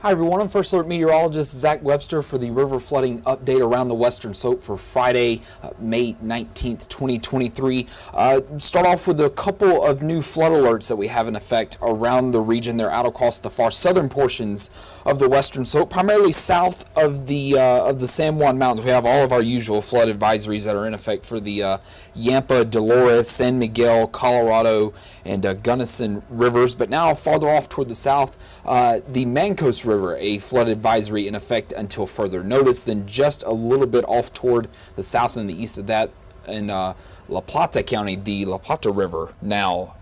Hi everyone, I'm First Alert Meteorologist Zack Webster for the river flooding update around the Western Slope for Friday, May 19th, 2023. Start off with a couple of new flood alerts that we have in effect around the region. They're out across the far southern portions of the Western Slope, primarily south of the San Juan Mountains. We have all of our usual flood advisories that are in effect for the Yampa, Dolores, San Miguel, Colorado, and Gunnison rivers. But now farther off toward the south, the Mancos River, a flood advisory in effect until further notice. Then just a little bit off toward the south and the east of that in La Plata County, the La Plata River now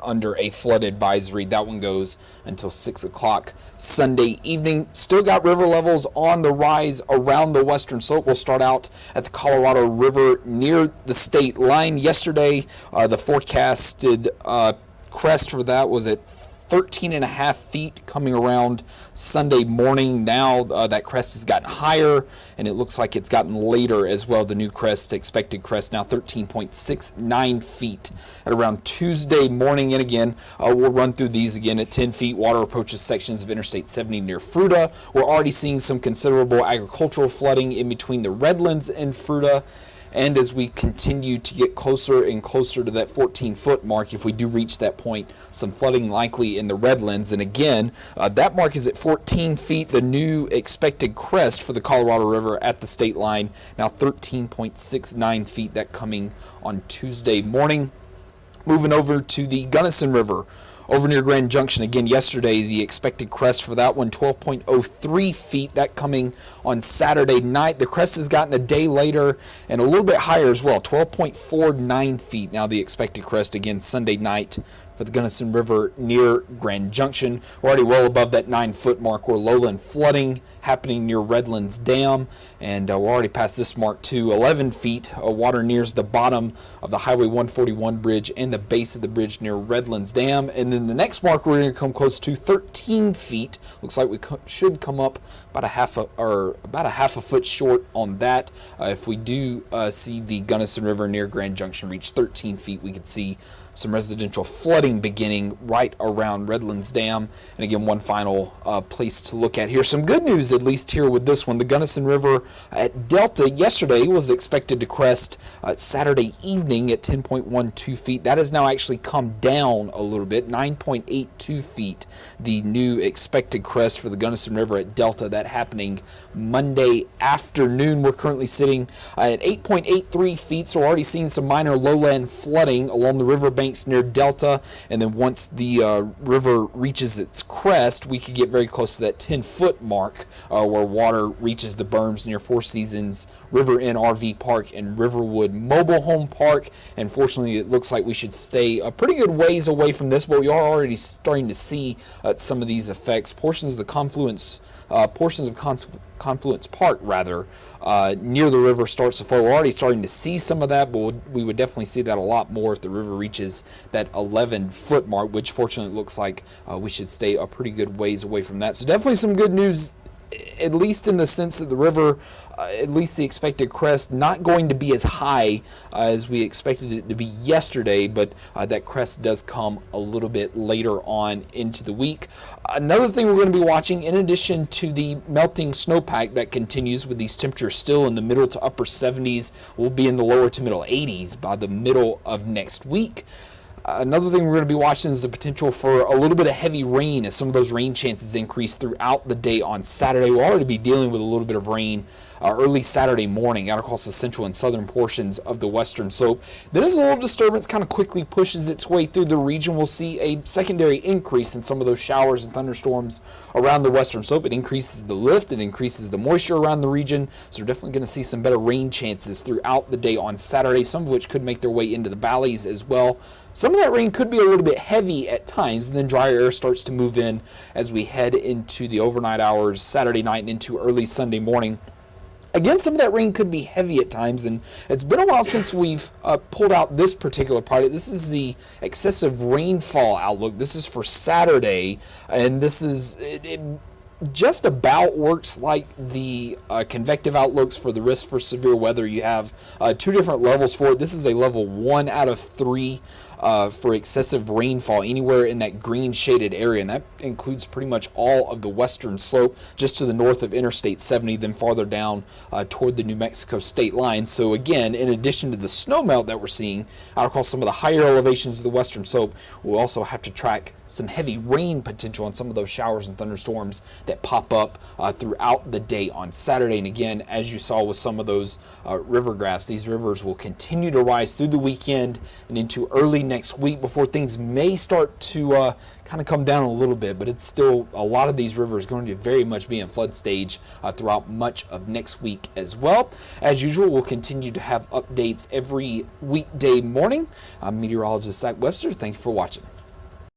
under a flood advisory. That one goes until 6 o'clock Sunday evening. Still got river levels on the rise around the Western Slope. We'll start out at the Colorado River near the state line. Yesterday, the forecasted crest for that was at 13.5 feet coming around Sunday morning. Now that crest has gotten higher, and it looks like it's gotten later as well. The new crest, expected crest, now 13.69 feet at around Tuesday morning. And again, we'll run through these again at 10 feet. Water approaches sections of Interstate 70 near Fruita. We're already seeing some considerable agricultural flooding in between the Redlands and Fruita. And as we continue to get closer and closer to that 14-foot mark, if we do reach that point, some flooding likely in the Redlands. And again, that mark is at 14 feet, the new expected crest for the Colorado River at the state line, now 13.69 feet, that coming on Tuesday morning. Moving over to the Gunnison River, over near Grand Junction. Again, yesterday, the expected crest for that one, 12.03 feet. That coming on Saturday night. The crest has gotten a day later and a little bit higher as well, 12.49 feet. Now the expected crest, again, Sunday night for the Gunnison River near Grand Junction. We're already well above that 9-foot mark where lowland flooding happening near Redlands Dam, and we're already past this mark too. 11 feet water nears the bottom of the Highway 141 bridge and the base of the bridge near Redlands Dam. And then the next mark we're going to come close to 13 feet. Looks like we should come up about a half a foot short on that. If we do see the Gunnison River near Grand Junction reach 13 feet, we could see some residential flooding beginning right around Redlands Dam. And again, one final place to look at here. Some good news, at least here with this one. The Gunnison River at Delta yesterday was expected to crest Saturday evening at 10.12 feet. That has now actually come down a little bit, 9.82 feet. The new expected crest for the Gunnison River at Delta, that happening Monday afternoon. We're currently sitting at 8.83 feet, so we're already seeing some minor lowland flooding along the riverbanks near Delta. And then once the river reaches its crest, we could get very close to that 10-foot mark where water reaches the berms near Four Seasons River Inn RV Park and Riverwood Mobile Home Park. And fortunately, it looks like we should stay a pretty good ways away from this, but we are already starting to see some of these effects. Portions of Confluence Park, near the river starts to flow. We're already starting to see some of that, but we would definitely see that a lot more if the river reaches that 11-foot mark, which fortunately looks like we should stay a pretty good ways away from that. So definitely some good news, at least in the sense that the river, at least the expected crest, not going to be as high as we expected it to be yesterday, but that crest does come a little bit later on into the week. Another thing we're going to be watching, in addition to the melting snowpack that continues with these temperatures still in the middle to upper 70s, we'll be in the lower to middle 80s by the middle of next week. Another thing we're going to be watching is the potential for a little bit of heavy rain as some of those rain chances increase throughout the day on Saturday. We'll already be dealing with a little bit of rain early Saturday morning out across the central and southern portions of the Western Slope. Then as a little disturbance kind of quickly pushes its way through the region, we'll see a secondary increase in some of those showers and thunderstorms around the Western Slope. It increases the lift, it increases the moisture around the region, so we're definitely going to see some better rain chances throughout the day on Saturday, some of which could make their way into the valleys as well. Some of that rain could be a little bit heavy at times, and then drier air starts to move in as we head into the overnight hours Saturday night and into early Sunday morning. Again, some of that rain could be heavy at times, and it's been a while since we've pulled out this particular part. This is the excessive rainfall outlook. This is for Saturday, and this is it just about works like the convective outlooks for the risk for severe weather. You have two different levels for it. This is a level 1 out of 3 for excessive rainfall anywhere in that green shaded area, and that includes pretty much all of the western slope just to the north of Interstate 70, then farther down toward the New Mexico state line. So again, in addition to the snowmelt that we're seeing out across some of the higher elevations of the western slope, we'll also have to track some heavy rain potential on some of those showers and thunderstorms that pop up throughout the day on Saturday. And again, as you saw with some of those river graphs, these rivers will continue to rise through the weekend and into early next week before things may start to kind of come down a little bit, but it's still, a lot of these rivers going to very much be in flood stage throughout much of next week as well. As usual, we'll continue to have updates every weekday morning. I'm meteorologist Zack Webster. Thank you for watching.